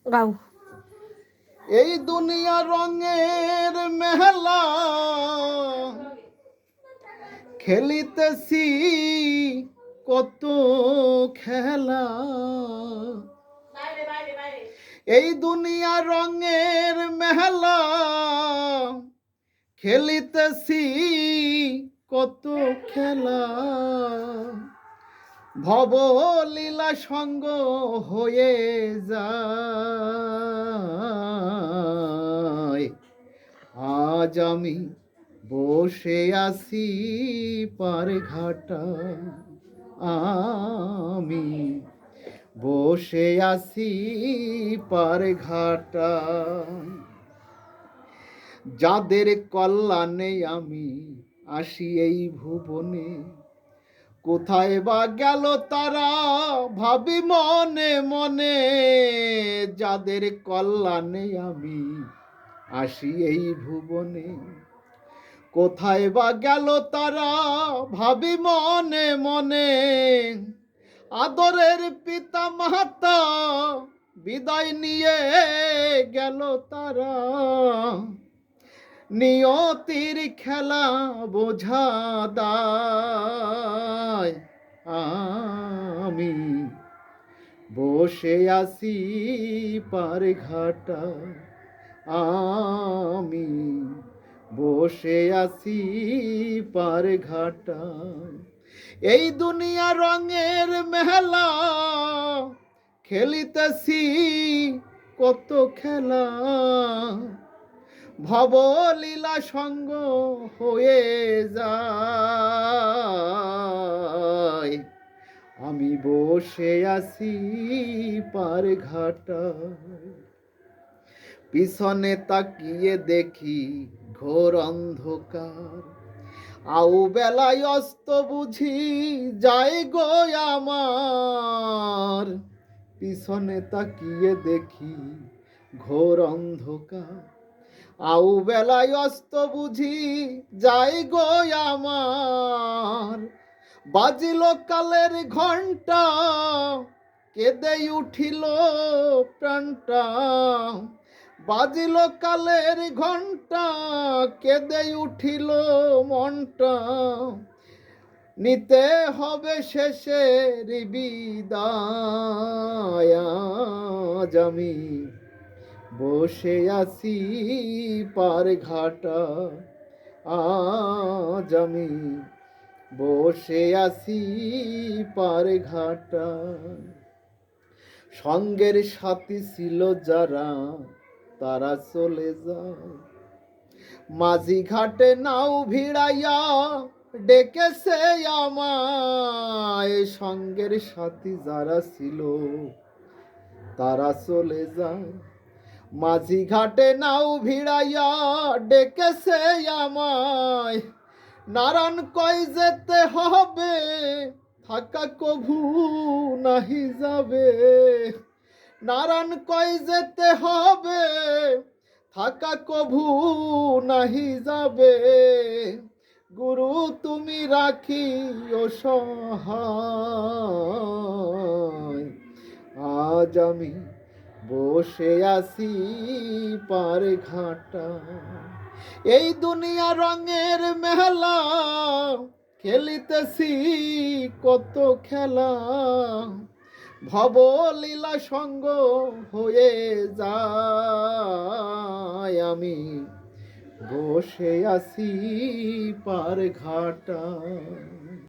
গাও। এই দুনিয়া রঙের মেলা খেলিতেছি কত খেলা। এই দুনিয়া রঙের মেলা খেলিতেছি কত খেলা। ভব লীলা সঙ্গ হয়ে যায়। আজ আমি বসে আছি পার ঘাটা, আমি বসে আছি পার ঘাটা। যাদের কল্যাণে আমি আসি এই ভুবনে, কোথায় বা গেল তারা ভাবি মনে মনে। যাদের কল্যাণে আমি আসি এই ভুবনে, কোথায় বা গেল তারা ভাবি মনে মনে। আদরের পিতা মাতা বিদায় নিয়ে গেল তারা, নিয়তির খেলা বোঝা দায়। আমি বসে আছি পার ঘাটা, আমি বসে আছি পার ঘাটা। এই দুনিয়া রঙের মেলা খেলিতেছি কত খেলা। ভব লীলা সঙ্গ হয়ে যায়। আমি বসে আছি পার ঘাটা। পিছনে তাকিয়ে দেখি ঘোর অন্ধকার, আউ বেলায় অস্ত বুঝি যায় গো আমার। পিছনে তাকিয়ে দেখি ঘোর অন্ধকার, আউ বেলায় অস্ত বুঝি যায় গো আমার। বাজিল কালের ঘণ্টা, কেঁদে উঠিল প্রাণটা। বাজিল কালের ঘণ্টা, কেঁদে উঠিল মনটা। নিতে হবে শেষের বিদায়। আজ আমি বসে আছি পার ঘাটা, আজ আমি বসে আছি পার ঘাটা। সঙ্গের সাথী ছিল যারা তারা চলে যায়, মাঝি ঘাটে নাও ভিড়াইয়া ডেকেছে আমায়। সঙ্গের সাথী যারা ছিল তারা চলে যায়, মাঝি ঘাটে নাও ভিড়াইয়া ডেকেছে আমায়। নারায়ণ কই যেতে হবে, থাকা কভু নাহি যাবে। নারায়ণ কই যেতে হবে, থাকা কভু নাহি যাবে। গুরু তুমি রাখিও সহায়। আজ আমি বসে আছি পার ঘাটা। এই দুনিয়া রঙের মেলা খেলিতেছি কত খেলা। ভব লীলা সঙ্গ হয়ে যায়। আমি বসে আছি পার ঘাটা।